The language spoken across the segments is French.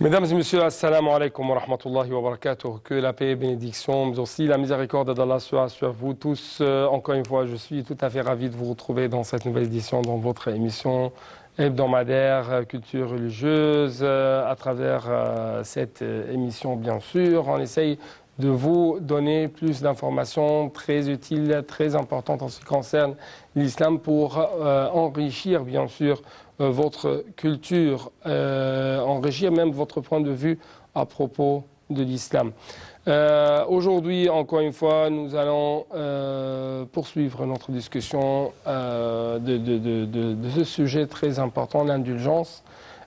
Mesdames et messieurs, assalamu alaikum wa rahmatullahi wa barakatuh. Que la paix et bénédiction, mais aussi la miséricorde d'Allah soit sur vous tous. Encore une fois, je suis tout à fait ravi de vous retrouver dans cette nouvelle édition, dans votre émission hebdomadaire culture religieuse. À travers cette émission, bien sûr, on essaye de vous donner plus d'informations très utiles, très importantes en ce qui concerne l'islam pour enrichir, bien sûr, votre culture, enrichir même votre point de vue à propos de l'islam. Aujourd'hui, encore une fois, nous allons poursuivre notre discussion de ce sujet très important, l'indulgence,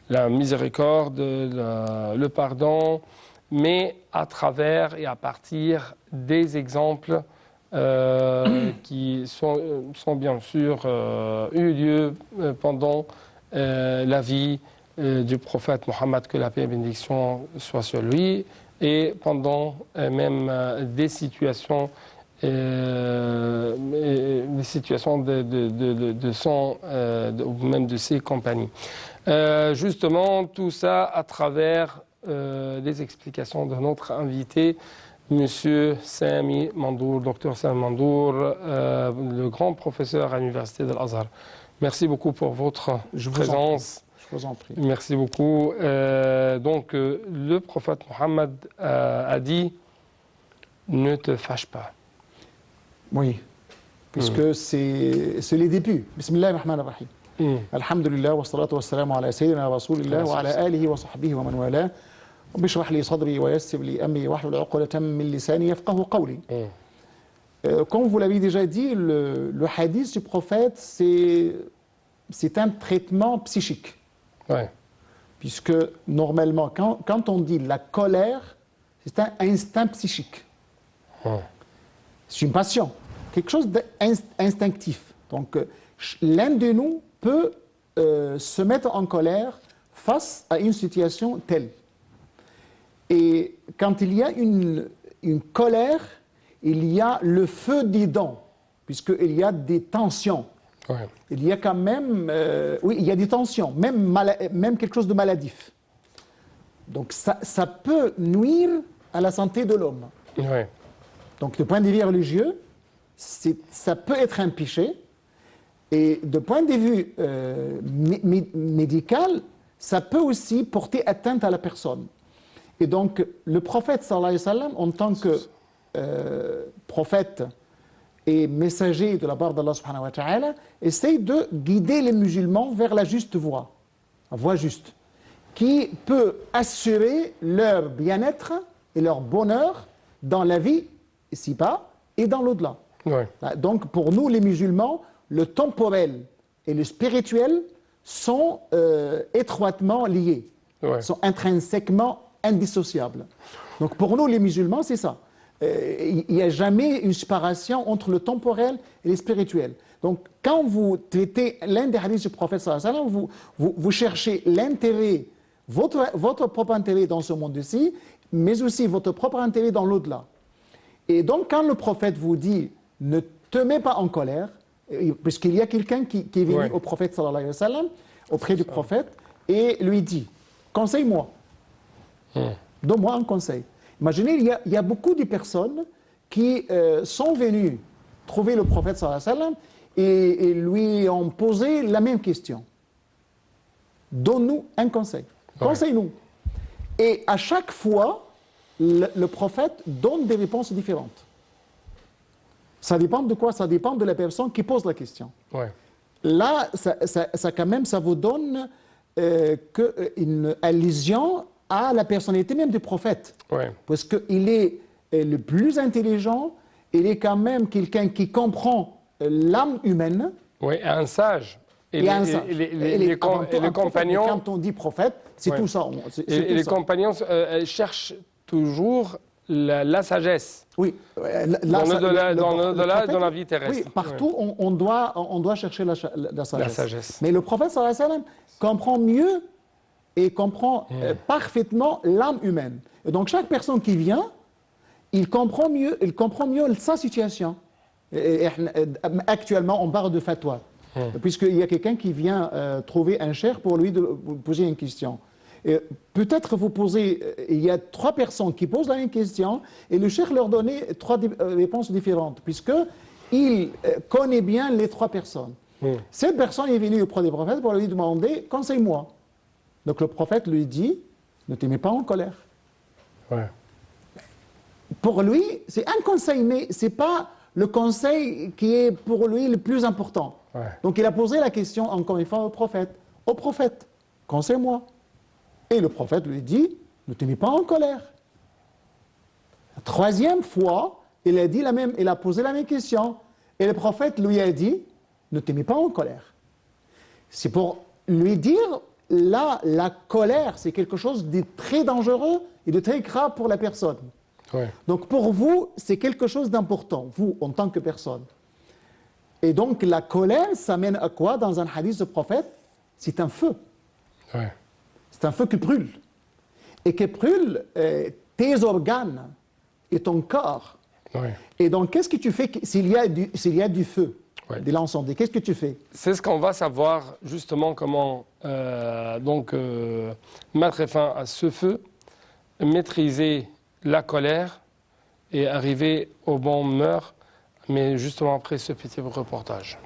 la miséricorde, le pardon, mais à travers et à partir des exemples qui sont bien sûr eu lieu pendant la vie du prophète Mohammed, que la paix et bénédiction soit sur lui, et pendant même des situations de son, ou même de ses compagnies. Justement, tout ça à travers des explications de notre invité, Monsieur Sami Mandour, docteur Sami Mandour, le grand professeur à l'université de l'Azhar. Merci beaucoup pour votre présence. Je vous en prie. Merci beaucoup. Donc, le prophète Mohammed a dit « Ne te fâche pas ». Oui, puisque c'est les débuts. Bismillah ar-Rahman ar-Rahim. Alhamdulillah, wa salatu wa salamu ala sayyidina rasulillah wa ala alihi wa sahbihi wa man wala. Rabbi shrah li sadri wa yassir li amri wa hlul 'uqdatan min lisani yafqahu qawli. Comme vous l'avez déjà dit, le hadith du prophète, c'est un traitement psychique. Ouais. Puisque normalement, quand on dit la colère, c'est un instinct psychique. C'est une passion, quelque chose d'instinctif. Donc, l'un de nous peut se mettre en colère face à une situation telle. Et quand il y a une colère, il y a le feu des dents, puisqu'il y a des tensions. Ouais. Il y a quand même, oui, il y a des tensions, même quelque chose de maladif. Donc ça peut nuire à la santé de l'homme. Ouais. Donc de point de vue religieux, ça peut être un péché. Et de point de vue médical, ça peut aussi porter atteinte à la personne. Et donc le prophète sallallahu alayhi wa sallam, en tant que prophète et messager de la part d'Allah subhanahu wa ta'ala, essaye de guider les musulmans vers la juste voie, la voie juste, qui peut assurer leur bien-être et leur bonheur dans la vie ici-bas et dans l'au-delà. Ouais. Donc pour nous les musulmans, le temporel et le spirituel sont étroitement liés, sont intrinsèquement indissociables. Donc pour nous les musulmans, c'est ça. Il n'y a jamais une séparation entre le temporel et le spirituel. Donc, quand vous traitez l'un des hadiths du prophète sallallahu alayhi wa sallam, vous cherchez l'intérêt, votre propre intérêt dans ce monde-ci, mais aussi votre propre intérêt dans l'au-delà. Et donc, quand le prophète vous dit « ne te mets pas en colère », puisqu'il y a quelqu'un qui est venu au prophète sallallahu alayhi wa sallam, auprès du prophète, et lui dit « conseille-moi, donne-moi un conseil ». Imaginez, il y a beaucoup de personnes qui sont venues trouver le prophète sallallahu alayhi wa sallam et lui ont posé la même question. Donne-nous un conseil. Conseille-nous. Et à chaque fois, le prophète donne des réponses différentes. Ça dépend de quoi? Ça dépend de la personne qui pose la question. Ouais. Là, quand même, ça vous donne une allusion à la personnalité même du prophète. Ouais. Parce qu'il est le plus intelligent, il est quand même quelqu'un qui comprend l'âme humaine. Oui, un sage. Et les compagnons. Quand on dit prophète, c'est tout ça. Et les compagnons cherchent toujours la sagesse. Oui. Dans l'au-delà, dans la vie terrestre. Oui, partout, on doit chercher la sagesse. La sagesse. Mais le prophète sallallahu alayhi wa sallam comprend mieux et comprend parfaitement l'âme humaine. Et donc chaque personne qui vient, il comprend mieux sa situation. Et actuellement, on parle de fatwa, puisqu'il y a quelqu'un qui vient trouver un cheikh pour lui poser une question. Peut-être vous posez, il y a 3 personnes qui posent la même question et le cheikh leur donnait 3 réponses différentes, puisqu'il connaît bien les 3 personnes. Cette personne est venue auprès du prophète pour lui demander « Conseille-moi ». Donc le prophète lui dit « Ne te mets pas en colère ». Ouais. Pour lui, c'est un conseil, mais ce n'est pas le conseil qui est pour lui le plus important. Ouais. Donc il a posé la question encore une fois au prophète. « Au prophète, conseille-moi ». Et le prophète lui dit « Ne te mets pas en colère ». La 3e fois, il a posé la même question. Et le prophète lui a dit « Ne te mets pas en colère ». C'est pour lui dire, là, la colère, c'est quelque chose de très dangereux et de très grave pour la personne. Ouais. Donc pour vous, c'est quelque chose d'important, vous, en tant que personne. Et donc la colère, ça mène à quoi dans un hadith du prophète? C'est un feu. Ouais. C'est un feu qui brûle. Et qui brûle tes organes et ton corps. Ouais. Et donc, qu'est-ce que tu fais s'il y a du feu, Ouais. de l'incendie? Qu'est-ce que tu fais? C'est ce qu'on va savoir justement comment mettre fin à ce feu, maîtriser la colère et arriver au bon mœurs, mais justement après ce petit reportage.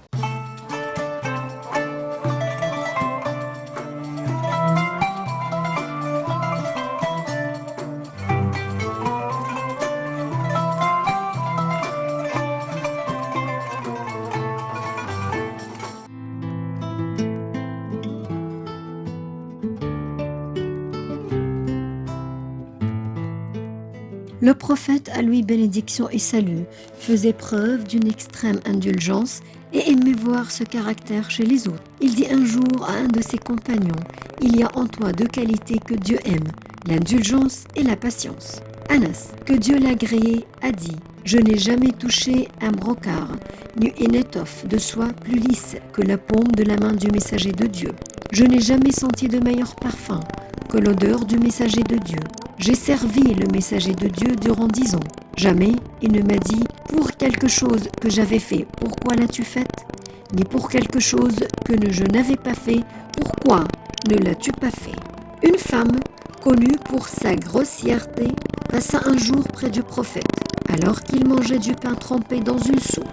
Le prophète, à lui bénédiction et salut, faisait preuve d'une extrême indulgence et aimait voir ce caractère chez les autres. Il dit un jour à un de ses compagnons, « Il y a en toi 2 qualités que Dieu aime, l'indulgence et la patience. » Anas, que Dieu l'a agréé, a dit, « Je n'ai jamais touché un brocart, ni une étoffe de soie plus lisse que la paume de la main du messager de Dieu. Je n'ai jamais senti de meilleur parfum que l'odeur du messager de Dieu. J'ai servi le messager de Dieu durant 10 ans. Jamais il ne m'a dit « Pour quelque chose que j'avais fait, pourquoi l'as-tu faite ?» Ni pour quelque chose que je n'avais pas fait, pourquoi ne l'as-tu pas fait? Une femme, connue pour sa grossièreté, passa un jour près du prophète, alors qu'il mangeait du pain trempé dans une soupe.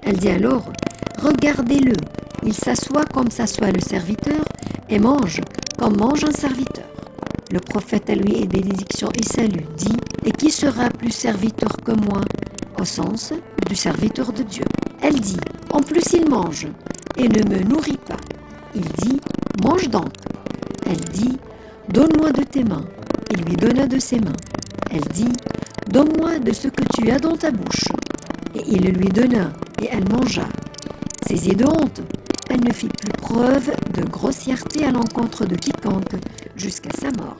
Elle dit alors « Regardez-le, il s'assoit comme s'assoit le serviteur et mange comme mange un serviteur. » Le prophète, à lui et bénédiction et salut, dit « Et qui sera plus serviteur que moi ?» au sens du serviteur de Dieu. Elle dit « En plus il mange et ne me nourrit pas. » Il dit « Mange donc. » Elle dit « Donne-moi de tes mains. » Il lui donna de ses mains. Elle dit « Donne-moi de ce que tu as dans ta bouche. » Et il lui donna, et elle mangea. Saisie de honte, elle ne fit plus preuve de grossièreté à l'encontre de quiconque jusqu'à sa mort.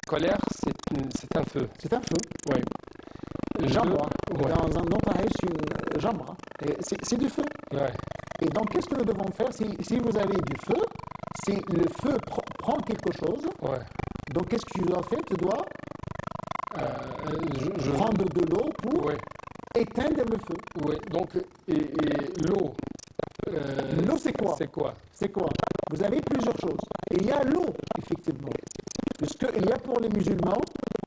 Colère, c'est un feu. C'est un feu. Oui. Jamra. Ouais. Dans un autre hadith, c'est une jamra. C'est du feu. Ouais. Et donc, qu'est-ce que nous devons faire si vous avez du feu, si le feu prend quelque chose, Ouais. donc qu'est-ce que tu dois faire? Tu dois Je prendre de l'eau pour Ouais. éteindre le feu. Oui. Donc, et l'eau. L'eau, c'est quoi? C'est quoi? C'est quoi? Vous avez plusieurs choses. Il y a l'eau, effectivement. Puisqu'il y a pour les musulmans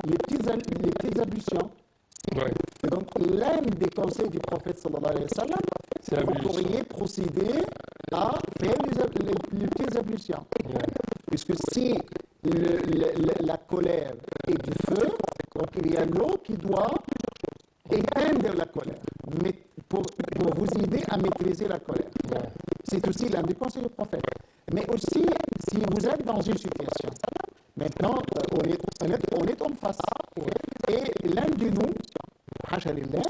les petites ablutions. Ouais. Et donc, l'un des conseils du prophète sallallahu alayhi wa sallam, C'est vous l'ablution. pourriez procéder à faire les petites ablutions. Ouais. Puisque si la colère est du feu, donc il y a l'eau qui doit éteindre la colère, mais pour vous aider à maîtriser la colère. Ouais. C'est aussi l'un des conseils du prophète. Mais aussi, si vous êtes dans une situation, maintenant, on est en face, et l'un de nous, Hacha lillah,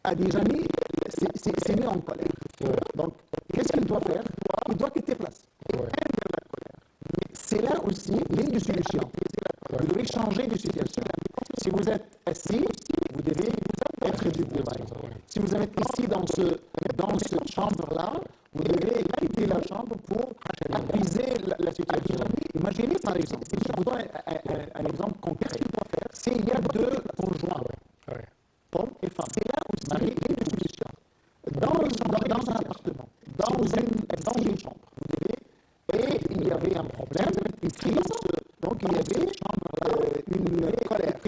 a déjà mis, s'est mis en colère. Ouais. Donc, qu'est-ce qu'il doit faire? Il doit quitter place. Ouais. C'est là aussi l'une des solutions. Vous devez changer de situation. Si vous êtes assis, vous devez être debout. Si vous êtes ici dans cette chambre-là, vous devez quitter la chambre pour apaiser la situation. Imaginez par exemple, je vous donne un exemple concret. S'il y a deux conjoints, homme et femme, mari et épouse, dans un appartement, dans une chambre, et il y avait un problème, une crise, donc il y avait une colère.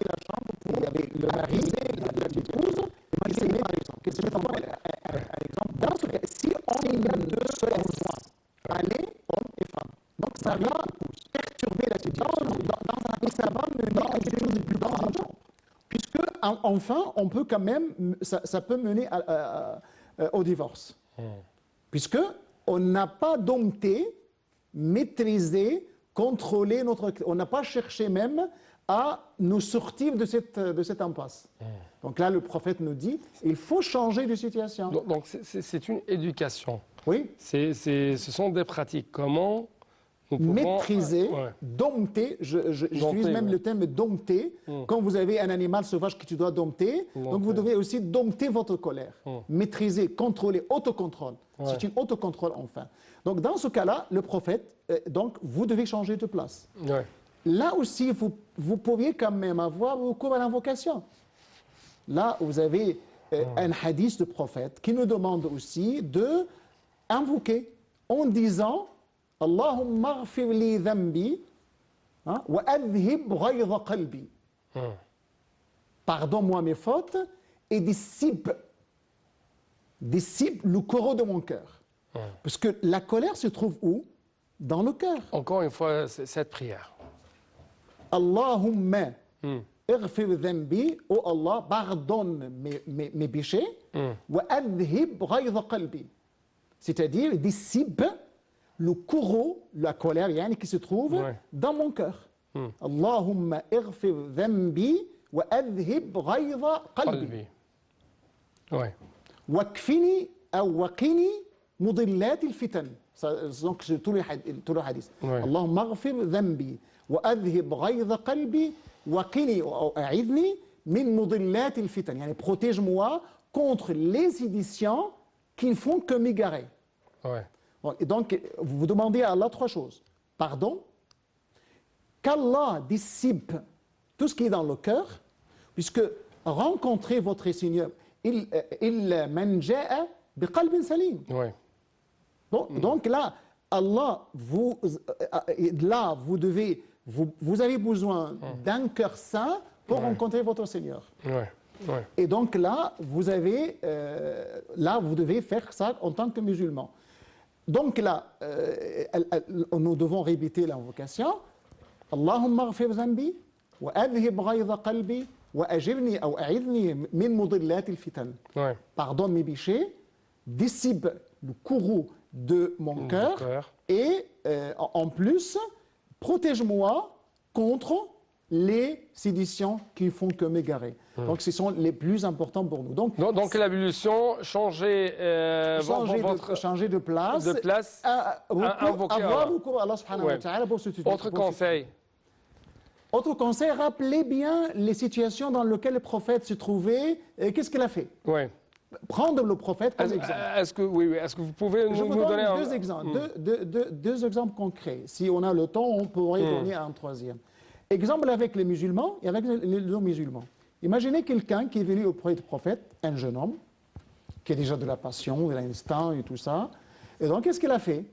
Il y avait le mari et l'épouse. Imaginez par exemple, qu'est-ce que je donne un exemple. Dans ce cas, si on y a deux conjoints, allez, homme et femme, donc ça va perturber la situation et ça va mener à quelque chose de plus dangereux. Puisque, enfin, on peut quand même, ça peut mener au divorce. Puisque on n'a pas dompté, maîtrisé, contrôlé on n'a pas cherché même à nous sortir de cette impasse. Donc là, le prophète nous dit, il faut changer de situation. Donc c'est une éducation. Oui. Ce sont des pratiques. Comment nous pouvons... Maîtriser, dompter, j'utilise même le terme dompter. Quand vous avez un animal sauvage que tu dois dompter, donc vous devez aussi dompter votre colère. Maîtriser, contrôler, autocontrôle. C'est une autocontrôle enfin. Donc dans ce cas-là, le prophète, donc vous devez changer de place. Là aussi, vous pourriez quand même avoir recours à l'invocation. Là, vous avez un hadith de prophète qui nous demande aussi de invoquer en disant Allahumma ghfir li dhanbi wa adhib ghayza qalbi. Pardonne-moi mes fautes et dissipe le courroux de mon cœur. Parce que la colère se trouve où? Dans le cœur. Encore une fois, cette prière. Allahumma اغفر ذنبي, oh Allah, pardonne mes péchés, وأذهب غيظ قلبي, c'est-à-dire dissipe le courroux, la colère qui se trouve dans mon cœur. Allahumma اغفر ذنبي وأذهب غيظ قلبي. وكفني أو وقني مضلات الفتن. Donc tout le hadith. اللهم اغفر ذنبي وأذهب غيظ قلبي وقني أو أعذني من مضلات الفتن. يعني protège-moi contre les séditions qui ne font que m'égarer. Et donc vous demandez à Allah trois choses. Pardon, qu'Allah dissipe tout ce qui est dans le cœur, puisque rencontrer votre Seigneur, il man ja'a biqalbin salim. Donc là, Allah, vous avez besoin d'un cœur saint pour rencontrer votre Seigneur. Et donc là, vous devez faire ça en tant que musulman. Donc là, nous devons répéter l'invocation. Allahumma ghfir dhanbi wa adhib ghayza qalbi wa ajirni ou a'idni min mudillat al-fitan. Pardonne mes péchés, dissipe le courroux de mon cœur et en plus, protège-moi contre les séditions qui font que m'égarer. Donc, ce sont les plus importants pour nous. Donc l'ablution, changer de place, avoir recours à Allah subhanahu wa ta'ala pour se tuer. Autre conseil, rappelez bien les situations dans lesquelles le prophète se trouvait. Qu'est-ce qu'il a fait? Prendre le prophète comme exemple. Est-ce que vous pouvez nous donner deux exemples concrets. Si on a le temps, on pourrait donner un troisième. Exemple avec les musulmans et avec les non-musulmans. Imaginez quelqu'un qui est venu auprès du prophète, un jeune homme, qui a déjà de la passion, de l'instinct et tout ça. Et donc, qu'est-ce qu'il a fait?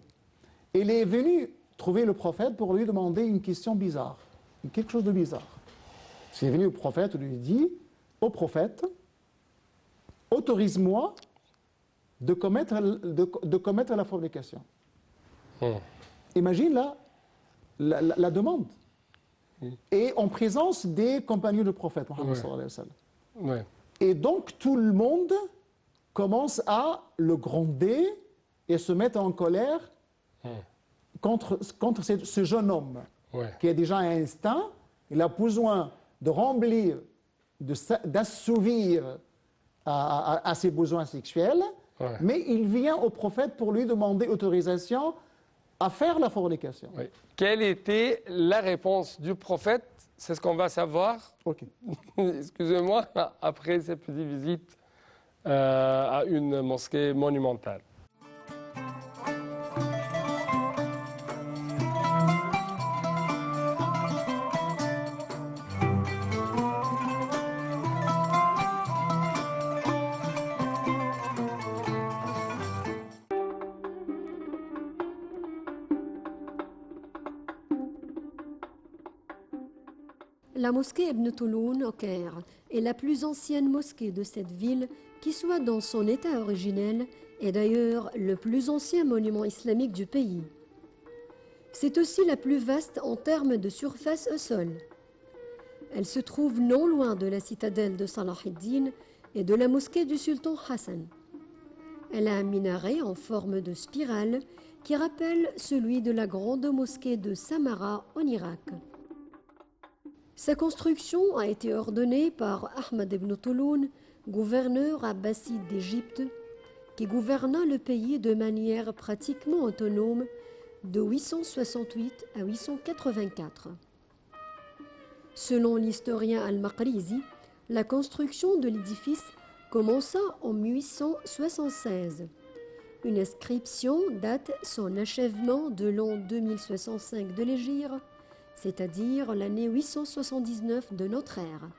Il est venu trouver le prophète pour lui demander une question bizarre, quelque chose de bizarre. Il est venu au prophète, lui dit, au prophète, autorise-moi de commettre la fornication. Imagine là la demande. Et en présence des compagnons du prophète, Mohammed sallallahu alayhi wa sallam. Et donc tout le monde commence à le gronder et se mettre en colère contre ce jeune homme qui a déjà un instinct. Il a besoin de remplir, d'assouvir à ses besoins sexuels, mais il vient au prophète pour lui demander autorisation à faire la fornication. Quelle était la réponse du prophète? C'est ce qu'on va savoir. Excusez-moi, après cette petite visite à une mosquée monumentale. La mosquée Ibn Touloun au Caire est la plus ancienne mosquée de cette ville qui soit dans son état originel et d'ailleurs le plus ancien monument islamique du pays. C'est aussi la plus vaste en termes de surface au sol. Elle se trouve non loin de la citadelle de Salah ad-Din et de la mosquée du sultan Hassan. Elle a un minaret en forme de spirale qui rappelle celui de la grande mosquée de Samarra en Irak. Sa construction a été ordonnée par Ahmad ibn Touloun, gouverneur abbasside d'Égypte, qui gouverna le pays de manière pratiquement autonome de 868 à 884. Selon l'historien al-Maqrizi, la construction de l'édifice commença en 1876. Une inscription date son achèvement de l'an 2065 de l'Hégire, c'est-à-dire l'année 879 de notre ère.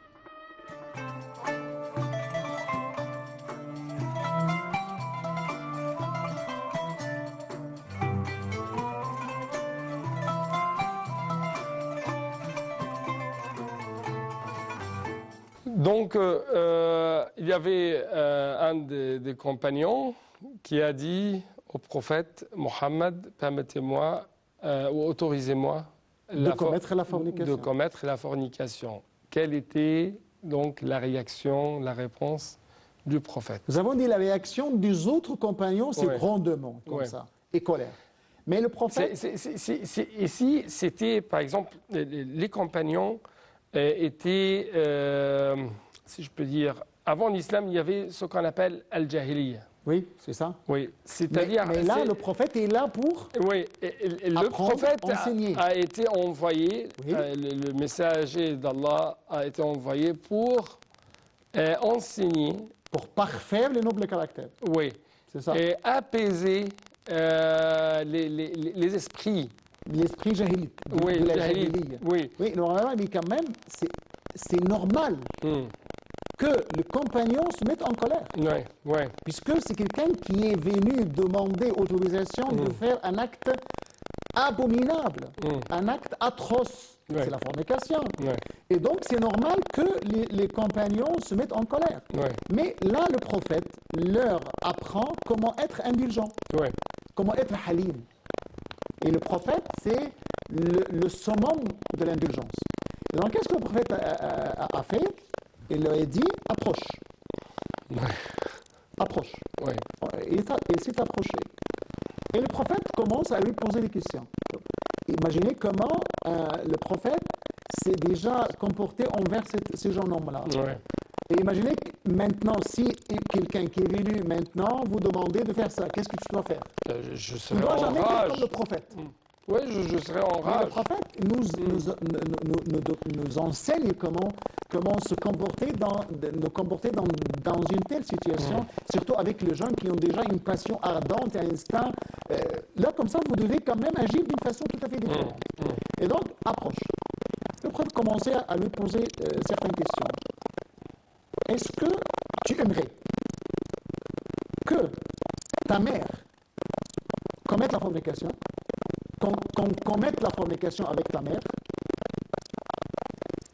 Donc, il y avait un des compagnons qui a dit au prophète Mohammed, permettez-moi ou autorisez-moi de commettre la fornication. De commettre la fornication. Quelle était donc la réaction, la réponse du prophète? Nous avons dit la réaction des autres compagnons, c'est grandement comme ça, et colère. Mais le prophète... Ici, c'était, par exemple, les compagnons étaient, si je peux dire, avant l'islam, il y avait ce qu'on appelle al-jahiliya. Oui, c'est ça. Oui, c'est-à-dire... Mais là, le prophète est là pour oui, le prophète a été envoyé, oui. Le messager d'Allah a été envoyé pour enseigner... Pour parfaire le noble caractère. Oui. C'est ça. Et apaiser les esprits. L'esprit jahilite. Oui, de la jahilite. Oui. Oui, normalement, mais quand même, c'est normal que le compagnon se mette en colère. Oui, oui. Puisque c'est quelqu'un qui est venu demander autorisation de faire un acte abominable, un acte atroce. C'est la fornication. Et donc, c'est normal que les compagnons se mettent en colère. Mais là, le prophète leur apprend comment être indulgent, comment être halim. Et le prophète, c'est le summum de l'indulgence. Et donc, qu'est-ce que le prophète a fait? Il leur a dit, approche. Approche. Et il s'est approché. Et le prophète commence à lui poser des questions. Imaginez comment le prophète s'est déjà comporté envers ces jeunes hommes-là. Et imaginez que maintenant, si quelqu'un qui est venu maintenant vous demandez de faire ça, qu'est-ce que tu dois faire? Je serai en rage. Comme le prophète. Oui, je serai en rage. Le prophète nous enseigne comment se comporter dans une telle situation, surtout avec les gens qui ont déjà une passion ardente et un instinct. Là, comme ça, vous devez quand même agir d'une façon tout à fait différente. Et donc, approche. Le prophète commençait à lui poser certaines questions. Est-ce que tu aimerais que ta mère commette la fornication, qu'on commette la fornication avec ta mère?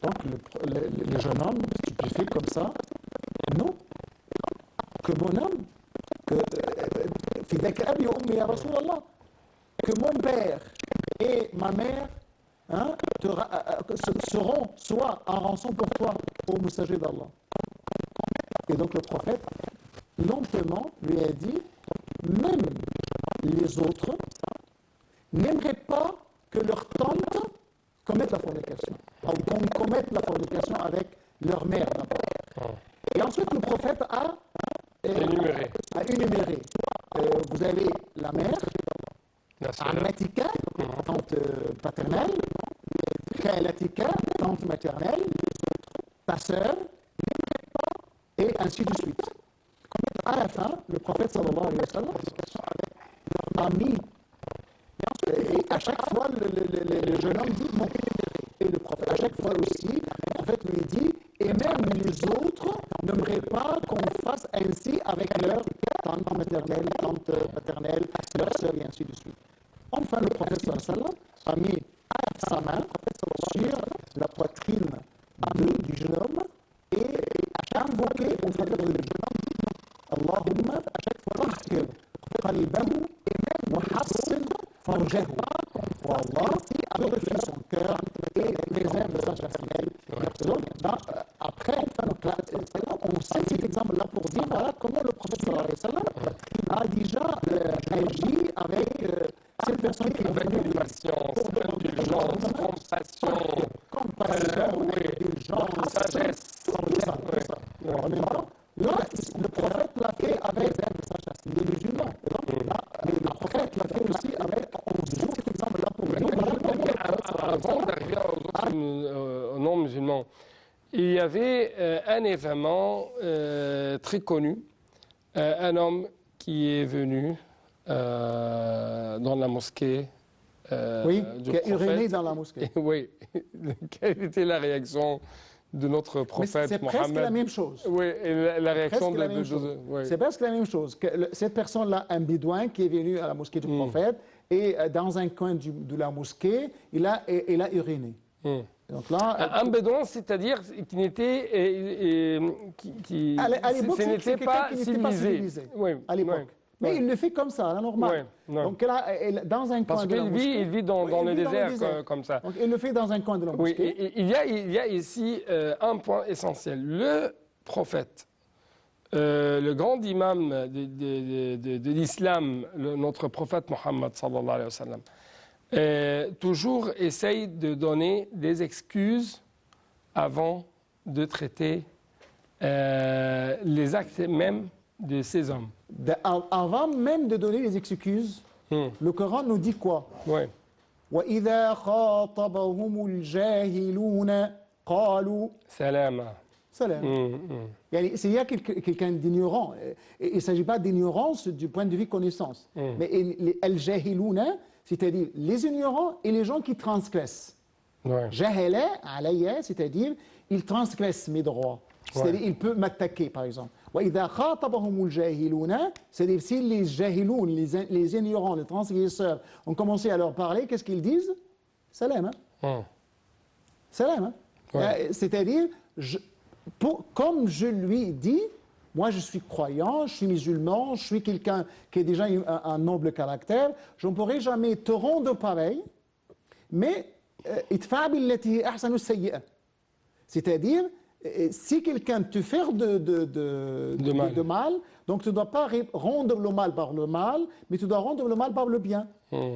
Donc le jeune homme, stupéfait comme ça, non. Que mon homme, que mon père et ma mère seront soit en rançon pour toi, ô messager d'Allah. Et donc le prophète, lentement, lui a dit, même les autres n'aimeraient pas que leur tante commette la fornication, ou qu'on commette la fornication avec leur mère d'abord. Et ensuite le prophète a énuméré. Vous avez la mère, Ammatika, tante paternelle, Khalatika, tante maternelle, ta sœur, et ainsi de suite. À la fin, le prophète sallallahu alayhi wa sallam a mis, et à chaque fois le jeune homme dit non. Et le prophète, à chaque fois aussi, le prophète lui dit, et même les autres n'aimeraient pas qu'on fasse ainsi avec leur tante maternelle, tante paternelle, leur sœur, et ainsi de suite. Enfin, le prophète sallallahu alayhi wa sallam a mis sa main sur la poitrine du jeune homme et a invoqué en faveur du jeune homme Allahumma à chaque fois tahhir qalbahu wa hassin farjahu. Oh Allah, purifie son cœur et préserve sa chastité. Donc, après, on cite cet exemple-là pour dire voilà comment le prophète sallallahu alayhi wa sallam a déjà agi avec cette personne qui est venue de patience, indulgence, compassion, indulgence, sagesse. Là, le prophète l'a fait avec les musulmans. Mais le prophète l'a fait aussi avec, on joue cet exemple-là pour nous. Avant d'arriver aux non-musulmans, il y avait un événement très connu, un homme qui est venu dans la mosquée oui, du qui a prophète. uriné dans la mosquée. Oui, quelle était la réaction de notre prophète c'est Mohammed? presque la même chose. Oui, et la réaction Presque la même chose. oui. C'est presque la même chose. Cette personne-là, un bédouin qui est venu à la mosquée du prophète, et dans un coin de la mosquée, il a uriné. Donc là, Un bédouin, c'est-à-dire qui n'était à l'époque, ce c'est n'était quelqu'un pas qui n'était pas civilisé. Oui, à l'époque. oui. Mais il le fait comme ça, là, normal. Ouais. Donc là, dans un Parce coin de la mosquée. qu'il vit dans le désert comme ça. Donc il le fait dans un coin de la Oui, mosquée. et il y a ici un point essentiel. Le prophète, le grand imam de l'islam, notre prophète Mohammed sallallahu alayhi wa sallam, toujours essaye de donner des excuses avant de traiter les actes même de ces hommes. Avant même de donner les excuses, le Coran nous dit quoi? Oui. وَإِذَا خَاطَبَهُمُ الْجَاهِلُونَ قَالُوا Salama. سلام. S'il y a quelqu'un d'ignorant, il ne s'agit pas d'ignorance du point de vue connaissance, mais les al-jahiluna, c'est-à-dire les ignorants et les gens qui transgressent. Ouais. Jahela, alayya, c'est-à-dire il transgresse mes droits. C'est-à-dire il peut m'attaquer, par exemple. وَإِذَا خَاطَبَهُمُ الْجَاهِلُونَ, c'est-à-dire si les jahiloun, les ignorants, les transgresseurs ont commencé à leur parler, qu'est-ce qu'ils disent? Salam. Salam. Ouais. C'est-à-dire, comme je lui dis, moi je suis croyant, je suis musulman, je suis quelqu'un qui a déjà un noble caractère, je ne pourrai jamais te rendre pareil, mais idfa' billati ahsanu sayyi'a. C'est-à-dire, si quelqu'un te fait de mal, donc tu ne dois pas rendre le mal par le mal, mais tu dois rendre le mal par le bien.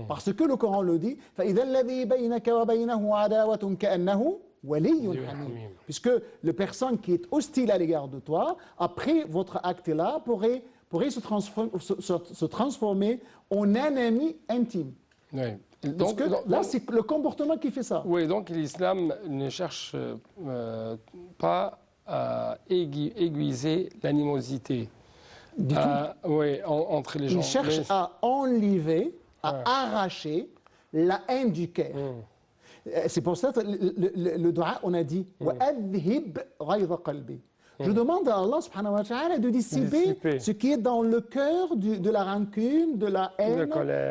Parce que le Coran le dit, فَإِذَا الَّذِي بَيْنَكَ وَبَيْنَهُ عَدَاوَةٌ كَأَنَّهُ وَلِيٌّ حَمِيمٌ. Puisque la personne qui est hostile à l'égard de toi, après votre acte-là, pourrait se transformer en un ami intime. Oui. Parce que là, c'est le comportement qui fait ça. Oui, donc l'islam ne cherche pas à aiguiser l'animosité entre les gens. Il cherche à enlever, à arracher la haine du cœur. C'est pour ça que le dua, on a dit وَأَذْهِبْ غَيْظَ قَلْبِي. Je demande à Allah subhanahu wa ta'ala de dissiper ce qui est dans le cœur de la rancune, de la haine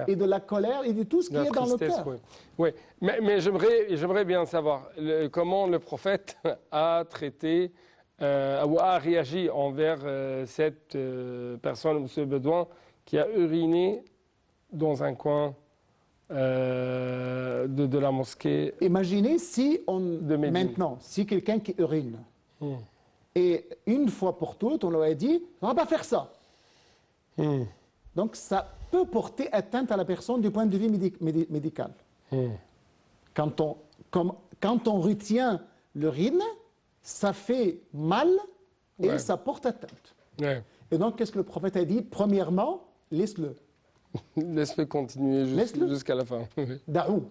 et de la colère et de tout ce qui est dans le cœur. Oui. Mais j'aimerais bien savoir comment le prophète a traité ou a réagi envers cette personne, ce bédouin, qui a uriné dans un coin de la mosquée. Imaginez si maintenant, si quelqu'un qui urine, et une fois pour toutes, on leur a dit, on ne va pas faire ça. Donc ça peut porter atteinte à la personne du point de vue médical. Quand on retient l'urine, ça fait mal et ça porte atteinte. Ouais. Et donc, qu'est-ce que le prophète a dit? Premièrement, laisse-le. Laisse-le continuer jusqu'à la fin. Da'ou.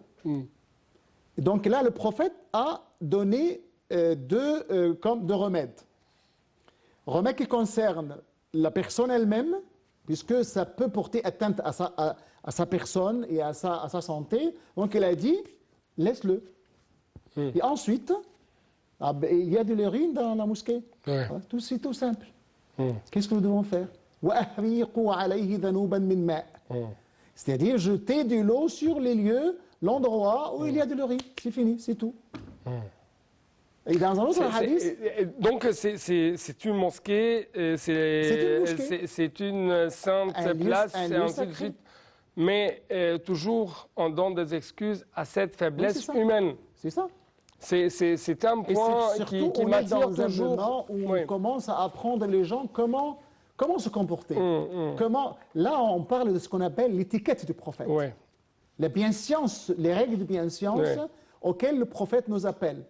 Donc là, le prophète a donné deux remèdes. Remède qui concerne la personne elle-même, puisque ça peut porter atteinte à sa personne et à sa santé. Donc il a dit, laisse-le. Et ensuite, il y a de l'urine dans la mosquée. Ouais. C'est tout simple. Qu'est-ce que nous devons faire? وَأَحْرِيقُوا عَلَيْهِ ذَنُوبًا مِّن مَاءٍ. C'est-à-dire jeter de l'eau sur les lieux, l'endroit où il y a de l'urine. C'est fini, c'est tout. Et dans un autre hadith, donc c'est une mosquée, c'est une sainte place, et ainsi de suite. Mais toujours on donne des excuses à cette faiblesse humaine. C'est ça. C'est un point qui m'attire toujours. C'est un moment où on commence à apprendre les gens comment se comporter. Là, on parle de ce qu'on appelle l'étiquette du prophète. La bienséance, les règles de bienséance auxquelles le prophète nous appelle.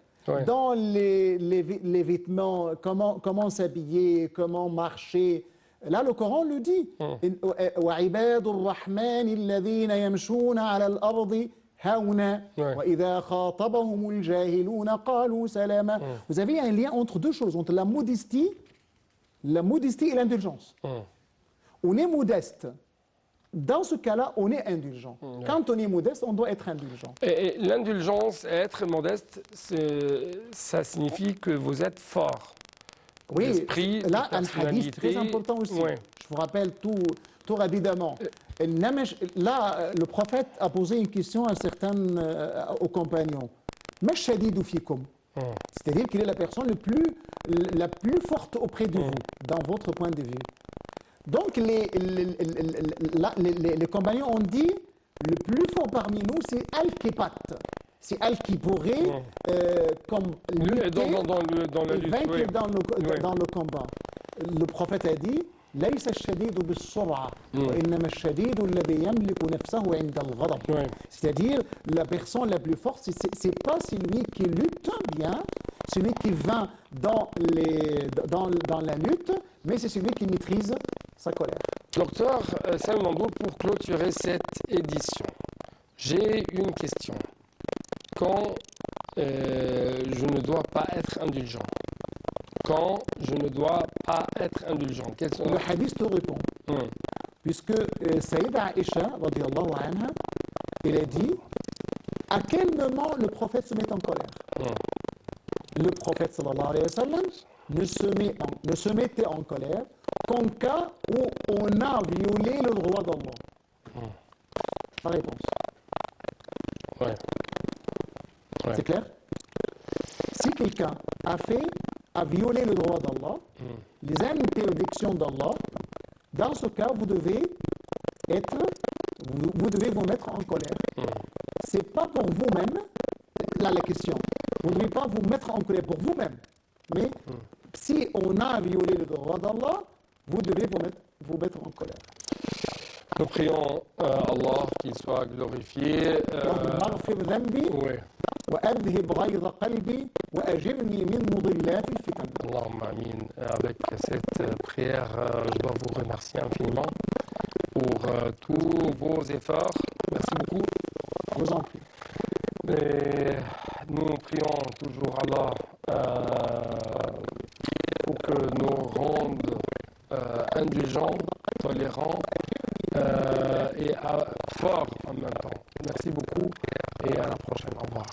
Dans les vêtements, comment s'habiller, comment marcher. Là, le Coran le dit. وَعِبَادُ الرَّحْمَنِ الَّذِينَ يَمْشُونَ عَلَى الْأَرْضِ هَوْنًا وَإِذَا خَاطَبَهُمُ الْجَاهِلُونَ قَالُوا سَلَامًا. Vous avez un lien entre deux choses, entre la modestie et l'indulgence. On est modeste. Dans ce cas-là, on est indulgent. Quand on est modeste, on doit être indulgent. Et l'indulgence, être modeste, ça signifie que vous êtes fort. Oui, là, un hadith très important aussi. Je vous rappelle tout rapidement. Là, le prophète a posé une question à aux compagnons. Ma shadidu fikum. C'est-à-dire qu'il est la personne la plus forte auprès de vous, dans votre point de vue. Donc, les compagnons ont dit, le plus fort parmi nous, c'est Al-Kipat. C'est Al-Kibouré, comme lutter et vaincre dans le combat. Le prophète a dit, ليس الشديد بالسرعة وإنما الشديد الذي يملك نفسه عند الغضب. C'est-à-dire, la personne la plus forte, c'est pas celui qui lutte bien, celui qui vainc dans la lutte, mais c'est celui qui maîtrise sa colère. Docteur Saïd Mandour, pour clôturer cette édition, j'ai une question. Quand je ne dois pas être indulgent, quand je ne dois pas être indulgent, le hadith te répond. Puisque Sayyida Aïcha, radiyallahu anha, il a dit à quel moment le prophète se met en colère. Le prophète sallallahu alayhi wa sallam ne se mettait en colère qu'en cas où on a violé le droit d'Allah. La réponse. C'est clair? Si quelqu'un a violé le droit d'Allah, les interdictions d'Allah, dans ce cas, vous devez vous mettre en colère. C'est pas pour vous-même, là la question. Vous ne devez pas vous mettre en colère pour vous-même. Mais si on a violé le droit d'Allah, vous devez vous mettre en colère. Nous prions Allah qu'il soit glorifié. وأذهب غيظ قلبي وأجرني من مضلات الفتن. Allahumma amin. Avec cette prière, je dois vous remercier infiniment pour tous vos efforts. Merci beaucoup. Je vous en prie. Et nous prions toujours Allah pour que nous rende indulgents, tolérants et forts en même temps. Merci beaucoup et à la prochaine. Au revoir.